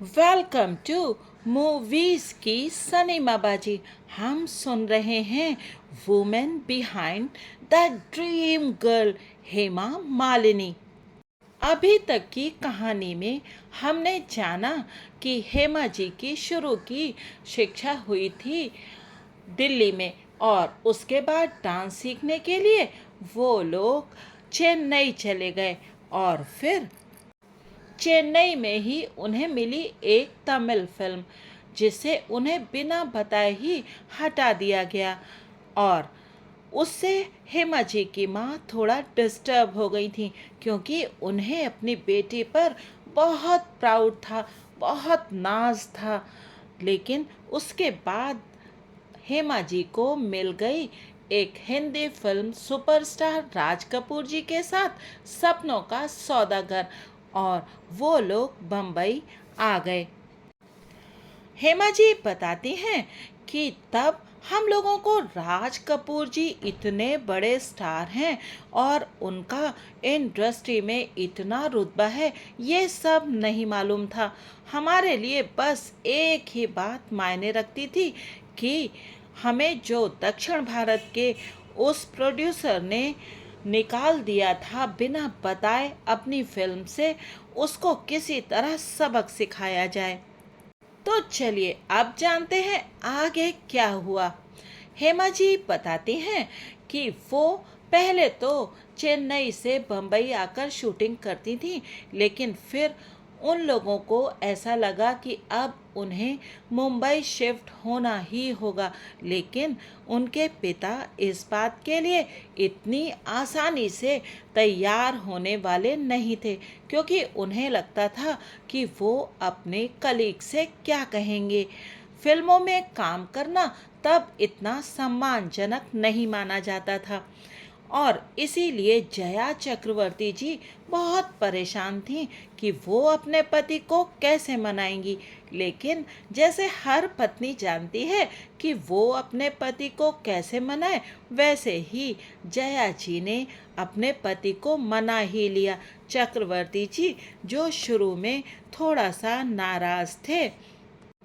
Welcome to movies की सनीमाबाजी। हम सुन रहे हैं women behind the dream girl Hema Malini. अभी तक की कहानी में हमने जाना कि हेमा जी की शुरू की शिक्षा हुई थी दिल्ली में, और उसके बाद डांस सीखने के लिए वो लोग चेन्नई चले गए। और फिर चेन्नई में ही उन्हें मिली एक तमिल फिल्म, जिसे उन्हें बिना बताए ही हटा दिया गया। और उससे हेमा जी की माँ थोड़ा डिस्टर्ब हो गई थी, क्योंकि उन्हें अपनी बेटी पर बहुत प्राउड था, बहुत नाज था। लेकिन उसके बाद हेमा जी को मिल गई एक हिंदी फिल्म सुपरस्टार राज कपूर जी के साथ, सपनों का सौदागर, और वो लोग बम्बई आ गए। हेमा जी बताती हैं कि तब हम लोगों को राज कपूर जी इतने बड़े स्टार हैं और उनका इंडस्ट्री में इतना रुतबा है, ये सब नहीं मालूम था। हमारे लिए बस एक ही बात मायने रखती थी कि हमें जो दक्षिण भारत के उस प्रोड्यूसर ने निकाल दिया था बिना बताए अपनी फिल्म से, उसको किसी तरह सबक सिखाया जाए। तो चलिए अब जानते हैं आगे क्या हुआ। हेमा जी बताती हैं कि वो पहले तो चेन्नई से बम्बई आकर शूटिंग करती थी, लेकिन फिर उन लोगों को ऐसा लगा कि अब उन्हें मुंबई शिफ्ट होना ही होगा। लेकिन उनके पिता इस बात के लिए इतनी आसानी से तैयार होने वाले नहीं थे, क्योंकि उन्हें लगता था कि वो अपने कलीग से क्या कहेंगे। फिल्मों में काम करना तब इतना सम्मानजनक नहीं माना जाता था, और इसीलिए जया चक्रवर्ती जी बहुत परेशान थीं कि वो अपने पति को कैसे मनाएंगी। लेकिन जैसे हर पत्नी जानती है कि वो अपने पति को कैसे मनाए, वैसे ही जया जी ने अपने पति को मना ही लिया। चक्रवर्ती जी जो शुरू में थोड़ा सा नाराज थे,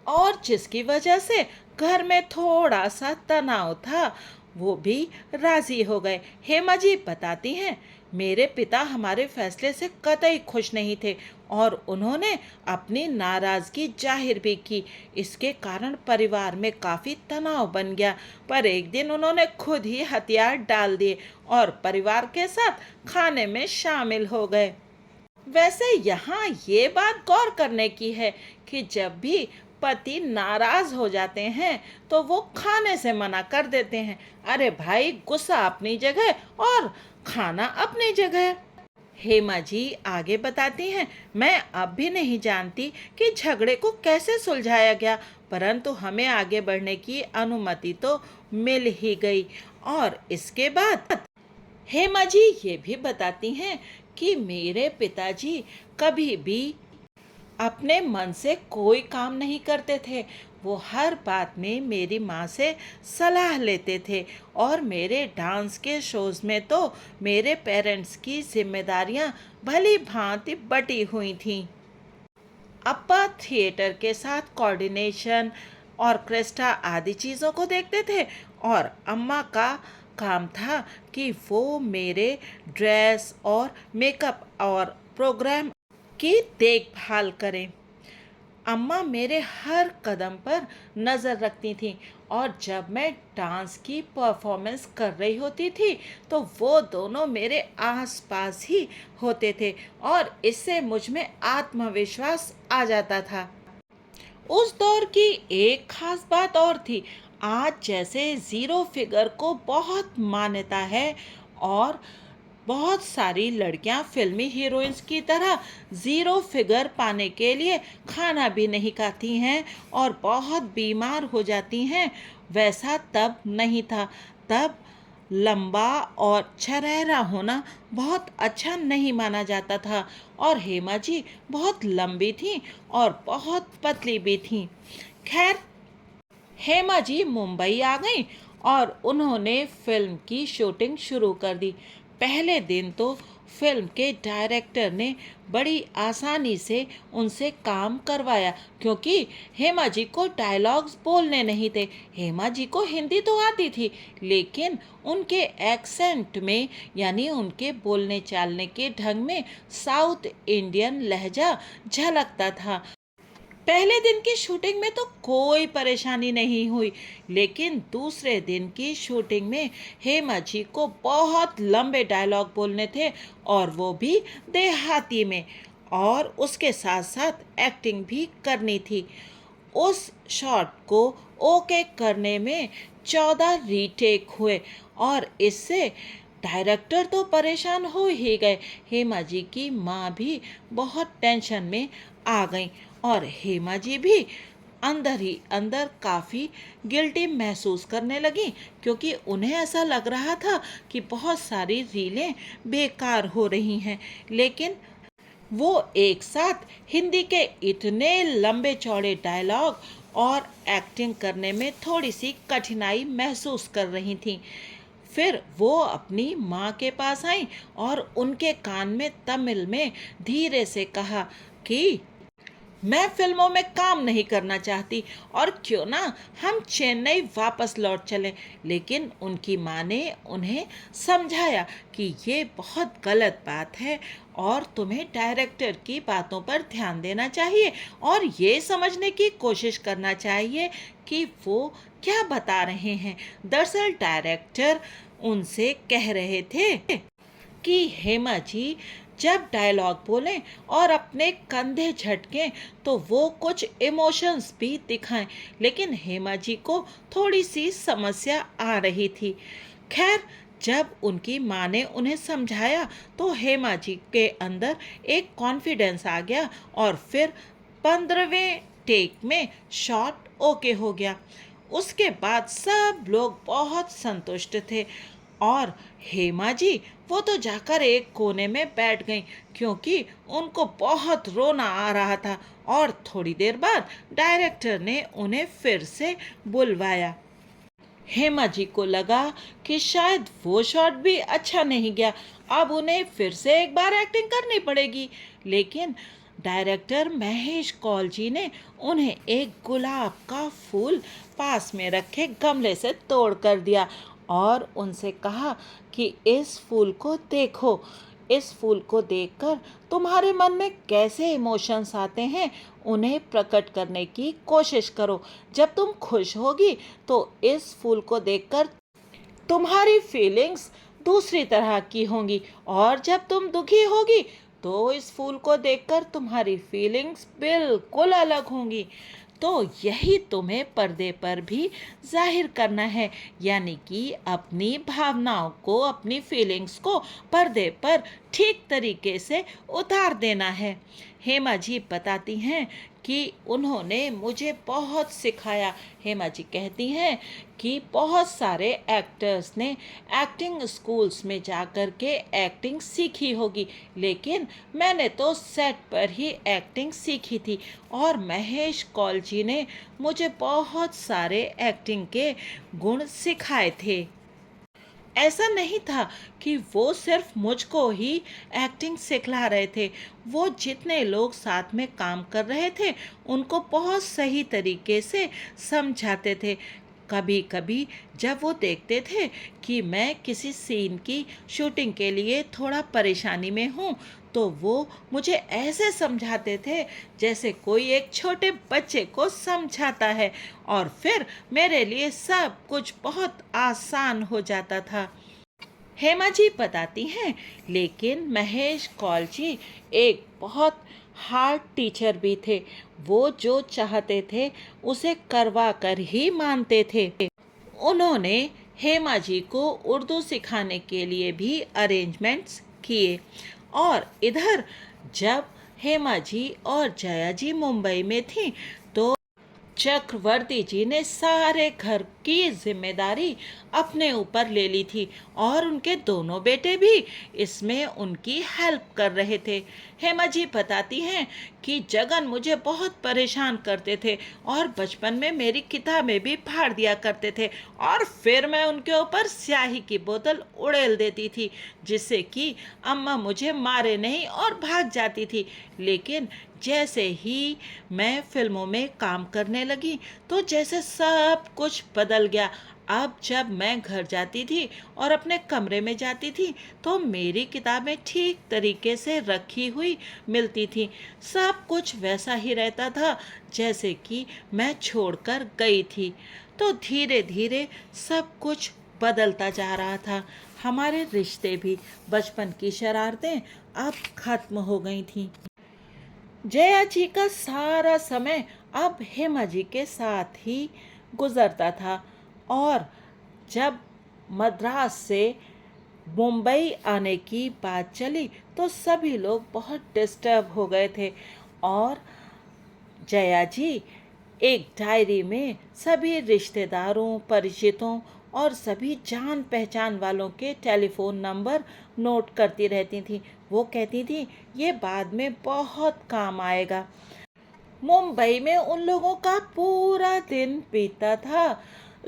और जिसकी वजह से घर में थोड़ा सा तनाव था, वो भी राजी हो गए। हेमा जी बताती हैं, मेरे पिता हमारे फैसले से कतई खुश नहीं थे और उन्होंने अपनी नाराजगी जाहिर भी की। इसके कारण परिवार में काफी तनाव बन गया। पर एक दिन उन्होंने खुद ही हथियार डाल दिए और परिवार के साथ खाने में शामिल हो गए। वैसे यहाँ ये बात गौर करने की है कि जब भी पति नाराज हो जाते हैं तो वो खाने से मना कर देते हैं। अरे भाई, गुस्सा अपनी जगह और खाना अपनी जगह। हेमा जी आगे बताती हैं, मैं अब भी नहीं जानती कि झगड़े को कैसे सुलझाया गया, परंतु हमें आगे बढ़ने की अनुमति तो मिल ही गई। और इसके बाद हेमा जी ये भी बताती हैं कि मेरे पिताजी कभी भी अपने मन से कोई काम नहीं करते थे। वो हर बात में मेरी माँ से सलाह लेते थे, और मेरे डांस के शोज में तो मेरे पेरेंट्स की जिम्मेदारियाँ भली भांति बटी हुई थीं। अप्पा थिएटर के साथ कोऑर्डिनेशन, ऑर्केस्ट्रा आदि चीज़ों को देखते थे, और अम्मा का काम था कि वो मेरे ड्रेस और मेकअप और प्रोग्राम की देखभाल करें। अम्मा मेरे हर कदम पर नज़र रखती थीं, और जब मैं डांस की परफॉर्मेंस कर रही होती थी तो वो दोनों मेरे आसपास ही होते थे, और इससे मुझ में आत्मविश्वास आ जाता था। उस दौर की एक खास बात और थी। आज जैसे जीरो फिगर को बहुत मान्यता है, और बहुत सारी लड़कियां फिल्मी हीरोइंस की तरह जीरो फिगर पाने के लिए खाना भी नहीं खाती हैं और बहुत बीमार हो जाती हैं, वैसा तब नहीं था। तब लंबा और छरहरा होना बहुत अच्छा नहीं माना जाता था, और हेमा जी बहुत लंबी थीं और बहुत पतली भी थीं। खैर, हेमा जी मुंबई आ गईं और उन्होंने फिल्म की शूटिंग शुरू कर दी। पहले दिन तो फिल्म के डायरेक्टर ने बड़ी आसानी से उनसे काम करवाया, क्योंकि हेमा जी को डायलॉग्स बोलने नहीं थे। हेमा जी को हिंदी तो आती थी, लेकिन उनके एक्सेंट में, यानी उनके बोलने चालने के ढंग में साउथ इंडियन लहजा झलकता था। पहले दिन की शूटिंग में तो कोई परेशानी नहीं हुई, लेकिन दूसरे दिन की शूटिंग में हेमा जी को बहुत लंबे डायलॉग बोलने थे, और वो भी देहाती में, और उसके साथ साथ एक्टिंग भी करनी थी। उस शॉट को ओके करने में 14 रीटेक हुए, और इससे डायरेक्टर तो परेशान हो ही गए। हेमा जी की माँ भी बहुत टेंशन में आ गई, और हेमा जी भी अंदर ही अंदर काफ़ी गिल्टी महसूस करने लगी, क्योंकि उन्हें ऐसा लग रहा था कि बहुत सारी रीलें बेकार हो रही हैं। लेकिन वो एक साथ हिंदी के इतने लंबे चौड़े डायलॉग और एक्टिंग करने में थोड़ी सी कठिनाई महसूस कर रही थीं। फिर वो अपनी माँ के पास आई और उनके कान में तमिल में धीरे से कहा कि मैं फिल्मों में काम नहीं करना चाहती, और क्यों ना हम चेन्नई वापस लौट चलें। लेकिन उनकी माँ ने उन्हें समझाया कि ये बहुत गलत बात है, और तुम्हें डायरेक्टर की बातों पर ध्यान देना चाहिए और ये समझने की कोशिश करना चाहिए कि वो क्या बता रहे हैं। दरअसल डायरेक्टर उनसे कह रहे थे कि हेमा जी जब डायलॉग बोलें और अपने कंधे झटकें तो वो कुछ इमोशंस भी दिखाएं, लेकिन हेमा जी को थोड़ी सी समस्या आ रही थी। खैर, जब उनकी माँ ने उन्हें समझाया तो हेमा जी के अंदर एक कॉन्फिडेंस आ गया, और फिर 15वें टेक में शॉट ओके हो गया। उसके बाद सब लोग बहुत संतुष्ट थे, और हेमा जी वो तो जाकर एक कोने में बैठ गईं, क्योंकि उनको बहुत रोना आ रहा था। और थोड़ी देर बाद डायरेक्टर ने उन्हें फिर से बुलवाया। हेमा जी को लगा कि शायद वो शॉट भी अच्छा नहीं गया, अब उन्हें फिर से एक बार एक्टिंग करनी पड़ेगी। लेकिन डायरेक्टर महेश कौल जी ने उन्हें एक गुलाब का फूल पास में रखे गमले से तोड़ कर दिया, और उनसे कहा कि इस फूल को देखो, इस फूल को देखकर तुम्हारे मन में कैसे इमोशंस आते हैं, उन्हें प्रकट करने की कोशिश करो। जब तुम खुश होगी तो इस फूल को देखकर तुम्हारी फीलिंग्स दूसरी तरह की होंगी, और जब तुम दुखी होगी तो इस फूल को देखकर तुम्हारी फीलिंग्स बिल्कुल अलग होंगी। तो यही तुम्हें पर्दे पर भी जाहिर करना है, यानी कि अपनी भावनाओं को, अपनी फीलिंग्स को पर्दे पर ठीक तरीके से उतार देना है। हेमा जी बताती हैं कि उन्होंने मुझे बहुत सिखाया। हेमा जी कहती हैं कि बहुत सारे एक्टर्स ने एक्टिंग स्कूल्स में जाकर के एक्टिंग सीखी होगी, लेकिन मैंने तो सेट पर ही एक्टिंग सीखी थी, और महेश कौल जी ने मुझे बहुत सारे एक्टिंग के गुण सिखाए थे। ऐसा नहीं था कि वो सिर्फ मुझको ही एक्टिंग सिखला रहे थे, वो जितने लोग साथ में काम कर रहे थे उनको बहुत सही तरीके से समझाते थे। कभी कभी जब वो देखते थे कि मैं किसी सीन की शूटिंग के लिए थोड़ा परेशानी में हूँ, तो वो मुझे ऐसे समझाते थे जैसे कोई एक छोटे बच्चे को समझाता है, और फिर मेरे लिए सब कुछ बहुत आसान हो जाता था। हेमा जी बताती हैं, लेकिन महेश कौल जी एक बहुत हार्ड टीचर भी थे। वो जो चाहते थे उसे करवा कर ही मानते थे। उन्होंने हेमा जी को उर्दू सिखाने के लिए भी अरेंजमेंट्स किए, और इधर जब हेमा जी और जया जी मुंबई में थीं तो चक्रवर्ती जी ने सारे घर की जिम्मेदारी अपने ऊपर ले ली थी और उनके दोनों बेटे भी इसमें उनकी हेल्प कर रहे थे। हेमा जी बताती हैं कि जगन मुझे बहुत परेशान करते थे और बचपन में मेरी किताबें भी फाड़ दिया करते थे और फिर मैं उनके ऊपर स्याही की बोतल उड़ेल देती थी, जिससे कि अम्मा मुझे मारे नहीं और भाग जाती थी। लेकिन जैसे ही मैं फिल्मों में काम करने लगी तो जैसे सब कुछ बदल गया। अब जब मैं घर जाती थी और अपने कमरे में जाती थी तो मेरी किताबें ठीक तरीके से रखी हुई मिलती थी। सब कुछ वैसा ही रहता था जैसे कि मैं छोड़कर गई थी। तो धीरे धीरे सब कुछ बदलता जा रहा था। हमारे रिश्ते भी, बचपन की शरारतें अब खत्म हो गई थीं। जया जी का सारा समय अब हेमा जी के साथ ही गुजरता था और जब मद्रास से मुंबई आने की बात चली तो सभी लोग बहुत डिस्टर्ब हो गए थे और जया जी एक डायरी में सभी रिश्तेदारों, परिचितों और सभी जान पहचान वालों के टेलीफोन नंबर नोट करती रहती थी। वो कहती थी ये बाद में बहुत काम आएगा। मुंबई में उन लोगों का पूरा दिन बीतता था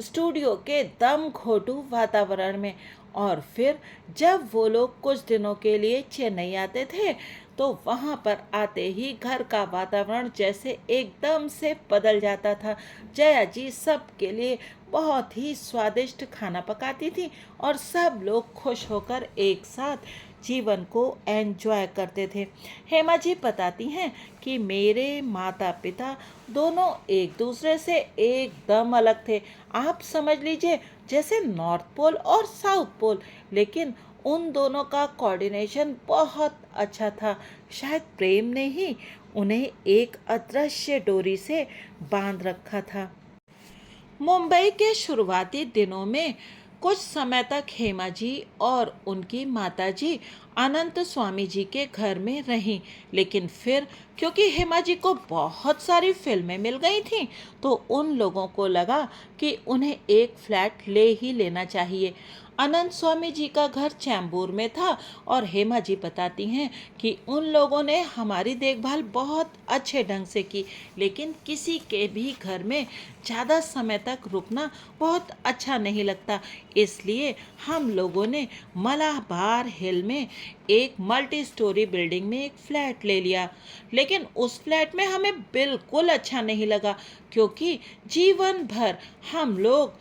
स्टूडियो के दम घोटू वातावरण में। और फिर जब वो लोग कुछ दिनों के लिए चेन्नई आते थे तो वहाँ पर आते ही घर का वातावरण जैसे एकदम से बदल जाता था। जया जी सबके लिए बहुत ही स्वादिष्ट खाना पकाती थी और सब लोग खुश होकर एक साथ जीवन को एंजॉय करते थे। हेमा जी बताती हैं कि मेरे माता पिता दोनों एक दूसरे से एकदम अलग थे। आप समझ लीजिए जैसे नॉर्थ पोल और साउथ पोल, लेकिन उन दोनों का कोऑर्डिनेशन बहुत अच्छा था। शायद प्रेम ने ही उन्हें एक अदृश्य डोरी से बांध रखा था। मुंबई के शुरुआती दिनों में कुछ समय तक हेमा जी और उनकी माताजी अनंत स्वामी जी के घर में रहीं। लेकिन फिर क्योंकि हेमा जी को बहुत सारी फिल्में मिल गई थीं तो उन लोगों को लगा कि उन्हें एक फ्लैट ले ही लेना चाहिए। अनंत स्वामी जी का घर चैम्बूर में था और हेमा जी बताती हैं कि उन लोगों ने हमारी देखभाल बहुत अच्छे ढंग से की, लेकिन किसी के भी घर में ज़्यादा समय तक रुकना बहुत अच्छा नहीं लगता। इसलिए हम लोगों ने मलाबार हिल में एक मल्टी स्टोरी बिल्डिंग में एक फ्लैट ले लिया। लेकिन उस फ्लैट में हमें बिल्कुल अच्छा नहीं लगा क्योंकि जीवन भर हम लोग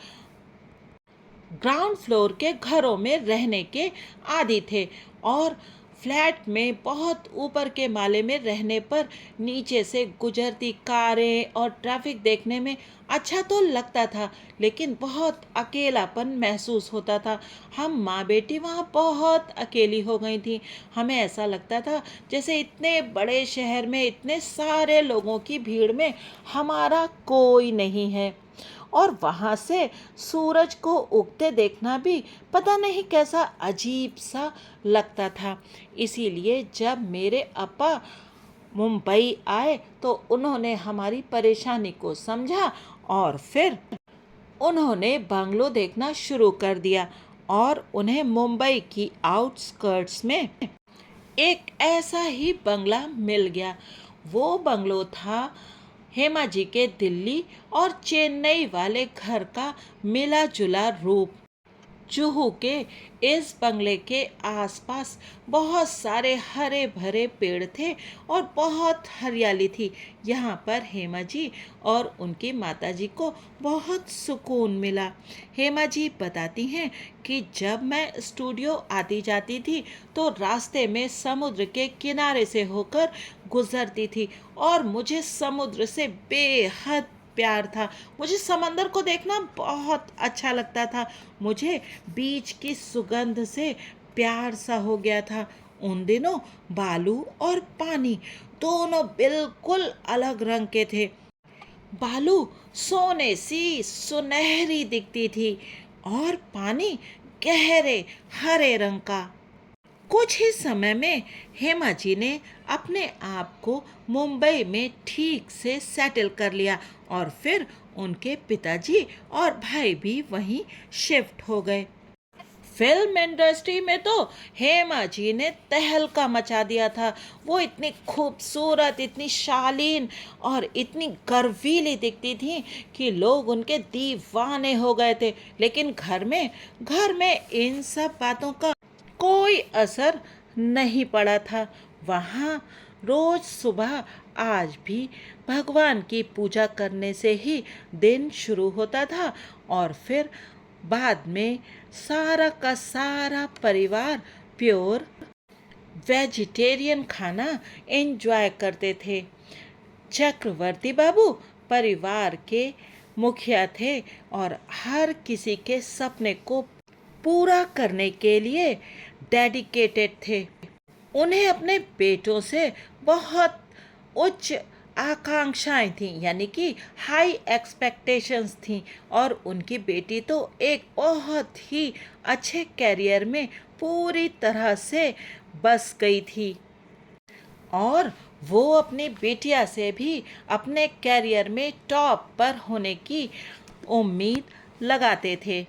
ग्राउंड फ्लोर के घरों में रहने के आदी थे और फ्लैट में बहुत ऊपर के माले में रहने पर नीचे से गुजरती कारें और ट्रैफिक देखने में अच्छा तो लगता था, लेकिन बहुत अकेलापन महसूस होता था। हम माँ बेटी वहाँ बहुत अकेली हो गई थी। हमें ऐसा लगता था जैसे इतने बड़े शहर में इतने सारे लोगों की भीड़ में हमारा कोई नहीं है। और वहाँ से सूरज को उगते देखना भी पता नहीं कैसा अजीब सा लगता था। इसीलिए जब मेरे अपा मुंबई आए तो उन्होंने हमारी परेशानी को समझा और फिर उन्होंने बंगलो देखना शुरू कर दिया और उन्हें मुंबई की आउटस्कर्ट्स में एक ऐसा ही बंगला मिल गया। वो बंगलो था हेमा जी के दिल्ली और चेन्नई वाले घर का मिला जुला रूप। जुहू के इस बंगले के आसपास बहुत सारे हरे भरे पेड़ थे और बहुत हरियाली थी। यहाँ पर हेमा जी और उनकी माताजी को बहुत सुकून मिला। हेमा जी बताती हैं कि जब मैं स्टूडियो आती जाती थी तो रास्ते में समुद्र के किनारे से होकर गुजरती थी और मुझे समुद्र से बेहद प्यार था। मुझे समंदर को देखना बहुत अच्छा लगता था। मुझे बीच की सुगंध से प्यार सा हो गया था। उन दिनों बालू और पानी दोनों बिल्कुल अलग रंग के थे। बालू सोने सी सुनहरी दिखती थी और पानी गहरे हरे रंग का। कुछ ही समय में हेमा जी ने अपने आप को मुंबई में ठीक से सेटल कर लिया और फिर उनके पिताजी और भाई भी वहीं शिफ्ट हो गए। फिल्म इंडस्ट्री में तो हेमा जी ने तहलका मचा दिया था। वो इतनी खूबसूरत, इतनी शालीन और इतनी गर्वीली दिखती थी कि लोग उनके दीवाने हो गए थे। लेकिन घर में इन सब बातों का कोई असर नहीं पड़ा था। वहाँ रोज सुबह आज भी भगवान की पूजा करने से ही दिन शुरू होता था और फिर बाद में सारा का सारा परिवार प्योर वेजिटेरियन खाना एंजॉय करते थे। चक्रवर्ती बाबू परिवार के मुखिया थे और हर किसी के सपने को पूरा करने के लिए डेडिकेटेड थे। उन्हें अपने बेटों से बहुत उच्च आकांक्षाएं थीं, यानी कि हाई एक्सपेक्टेशंस थीं। और उनकी बेटी तो एक बहुत ही अच्छे कैरियर में पूरी तरह से बस गई थी और वो अपनी बिटिया से भी अपने कैरियर में टॉप पर होने की उम्मीद लगाते थे।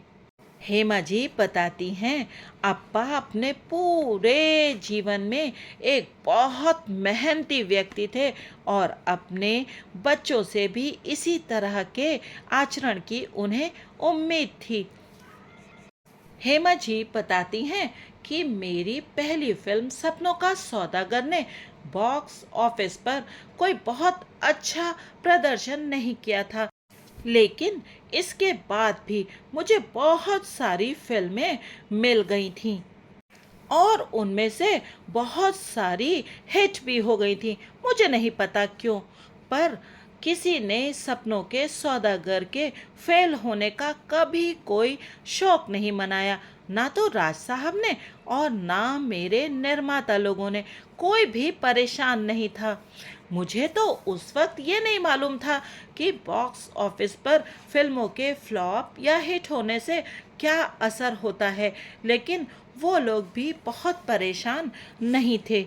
हेमा जी बताती हैं, अप्पा अपने पूरे जीवन में एक बहुत मेहनती व्यक्ति थे और अपने बच्चों से भी इसी तरह के आचरण की उन्हें उम्मीद थी। हेमा जी बताती हैं कि मेरी पहली फिल्म सपनों का सौदागर ने बॉक्स ऑफिस पर कोई बहुत अच्छा प्रदर्शन नहीं किया था, लेकिन इसके बाद भी मुझे बहुत सारी फिल्में मिल गई थीं और उनमें से बहुत सारी हिट भी हो गई थी। मुझे नहीं पता क्यों, पर किसी ने सपनों के सौदागर के फेल होने का कभी कोई शौक नहीं मनाया। ना तो राज साहब ने और ना मेरे निर्माता लोगों ने। कोई भी परेशान नहीं था। मुझे तो उस वक्त ये नहीं मालूम था कि बॉक्स ऑफिस पर फिल्मों के फ्लॉप या हिट होने से क्या असर होता है, लेकिन वो लोग भी बहुत परेशान नहीं थे।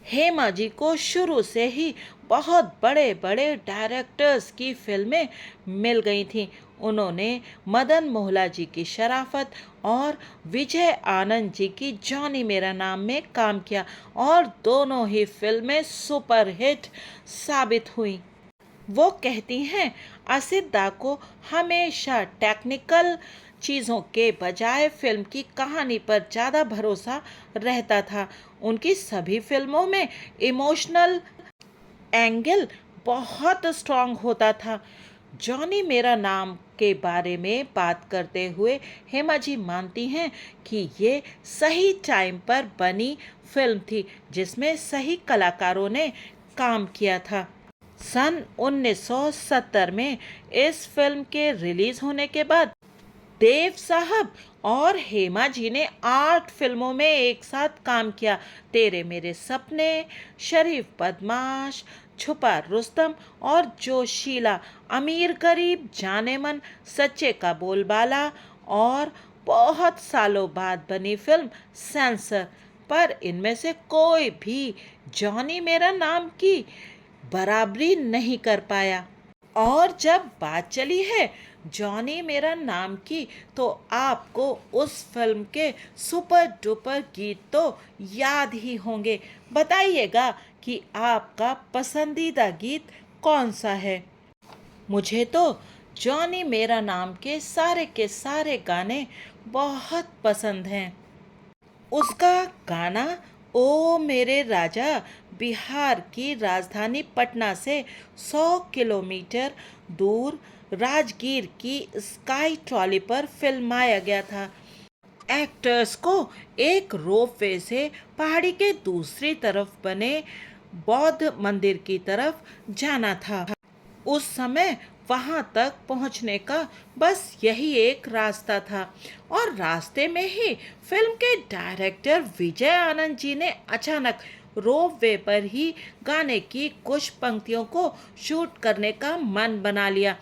हेमा जी को शुरू से ही बहुत बड़े बड़े डायरेक्टर्स की फिल्में मिल गई थीं। उन्होंने मदन मोहला जी की शराफत और विजय आनंद जी की जॉनी मेरा नाम में काम किया और दोनों ही फिल्में सुपरहिट साबित हुई। वो कहती हैं, असिद्दा को हमेशा टेक्निकल चीज़ों के बजाय फिल्म की कहानी पर ज़्यादा भरोसा रहता था। उनकी सभी फिल्मों में इमोशनल एंगल बहुत स्ट्रांग होता था। जॉनी मेरा नाम के बारे में बात करते हुए हेमा जी मानती हैं कि ये सही टाइम पर बनी फिल्म थी जिसमें सही कलाकारों ने काम किया था। सन 1970 में इस फिल्म के रिलीज होने के बाद देव साहब और हेमा जी ने 8 फिल्मों में एक साथ काम किया। तेरे मेरे सपने, शरीफ बदमाश, छुपा रुस्तम और जोशीला, अमीर गरीब, जाने मन, सच्चे का बोलबाला और बहुत सालों बाद बनी फिल्म सेंसर। पर इनमें से कोई भी जॉनी मेरा नाम की बराबरी नहीं कर पाया। और जब बात चली है जॉनी मेरा नाम की, तो आपको उस फिल्म के सुपर डुपर गीत तो याद ही होंगे। बताइएगा कि आपका पसंदीदा गीत कौन सा है। मुझे तो जॉनी मेरा नाम के सारे गाने बहुत पसंद हैं। उसका गाना ओ मेरे राजा बिहार की राजधानी पटना से 100 किलोमीटर दूर राजगीर की स्काई ट्रॉली पर फिल्माया गया था। एक्टर्स को एक रोपवे से पहाड़ी के दूसरी तरफ बने बौद्ध मंदिर की तरफ जाना था। उस समय वहां तक पहुंचने का बस यही एक रास्ता था और रास्ते में ही फिल्म के डायरेक्टर विजय आनंद जी ने अचानक रोपवे पर ही गाने की कुछ पंक्तियों को शूट करने का मन बना लिया।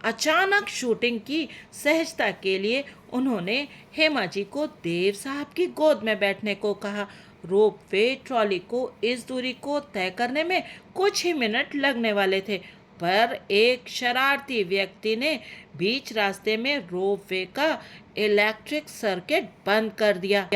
अचानक शूटिंग की सहजता के लिए उन्होंने हेमा जी को देव साहब की गोद में बैठने को कहा। रोप वे ट्रॉली को इस दूरी को तय करने में कुछ ही मिनट लगने वाले थे, पर एक शरारती व्यक्ति ने बीच रास्ते में रोप वे का इलेक्ट्रिक सर्किट बंद कर दिया।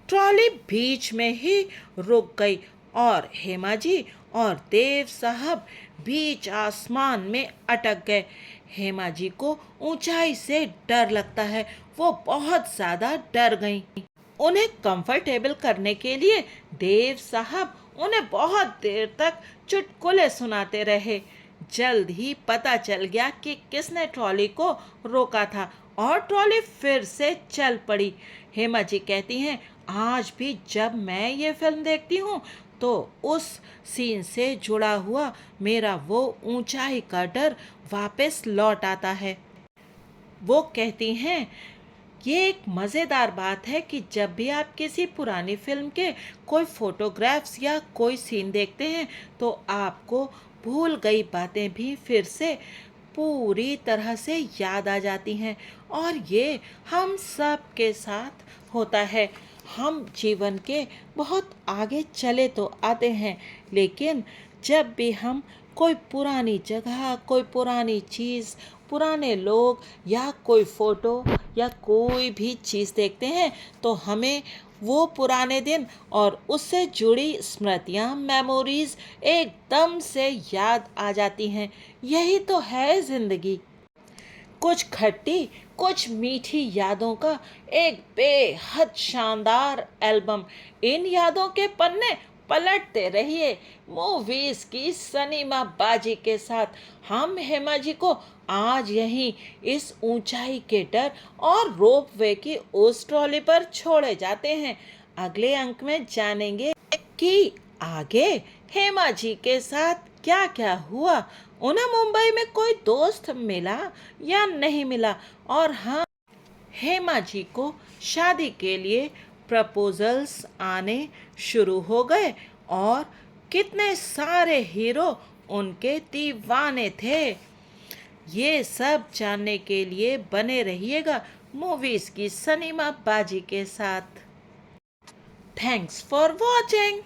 ट्रॉली बीच में ही रुक गई और हेमा जी और देव साहब बीच आसमान में अटक गए। हेमा जी को ऊंचाई से डर लगता है, वो बहुत ज्यादा डर गईं। उन्हें कंफर्टेबल करने के लिए देव साहब उन्हें बहुत देर तक चुटकुले सुनाते रहे। जल्द ही पता चल गया कि किसने ट्रॉली को रोका था और ट्रॉली फिर से चल पड़ी। हेमा जी कहती हैं, आज भी जब मैं ये फिल्म देखती हूँ तो उस सीन से जुड़ा हुआ मेरा वो ऊंचाई का डर वापस लौट आता है। वो कहती हैं, ये एक मज़ेदार बात है कि जब भी आप किसी पुरानी फिल्म के कोई फोटोग्राफ्स या कोई सीन देखते हैं तो आपको भूल गई बातें भी फिर से पूरी तरह से याद आ जाती हैं। और ये हम सब के साथ होता है। हम जीवन के बहुत आगे चले तो आते हैं, लेकिन जब भी हम कोई पुरानी जगह, कोई पुरानी चीज़, पुराने लोग या कोई फोटो या कोई भी चीज़ देखते हैं तो हमें वो पुराने दिन और उससे जुड़ी स्मृतियाँ, मेमोरीज एकदम से याद आ जाती हैं। यही तो है ज़िंदगी, कुछ खट्टी कुछ मीठी यादों का एक बेहद शानदार एल्बम। इन यादों के पन्ने पलटते रहिए मूवीज की सनीमा बाजी के साथ। हम हेमा जी को आज यहीं इस ऊंचाई के डर और रोप वे की उस ट्रॉली पर छोड़े जाते हैं। अगले अंक में जानेंगे कि आगे हेमा जी के साथ क्या क्या हुआ। उन्हें मुंबई में कोई दोस्त मिला या नहीं मिला, और हाँ, हेमा जी को शादी के लिए प्रपोजल्स आने शुरू हो गए और कितने सारे हीरो उनके दीवाने थे। ये सब जानने के लिए बने रहिएगा मूवीज की सनीमा बाजी के साथ। Thanks for watching.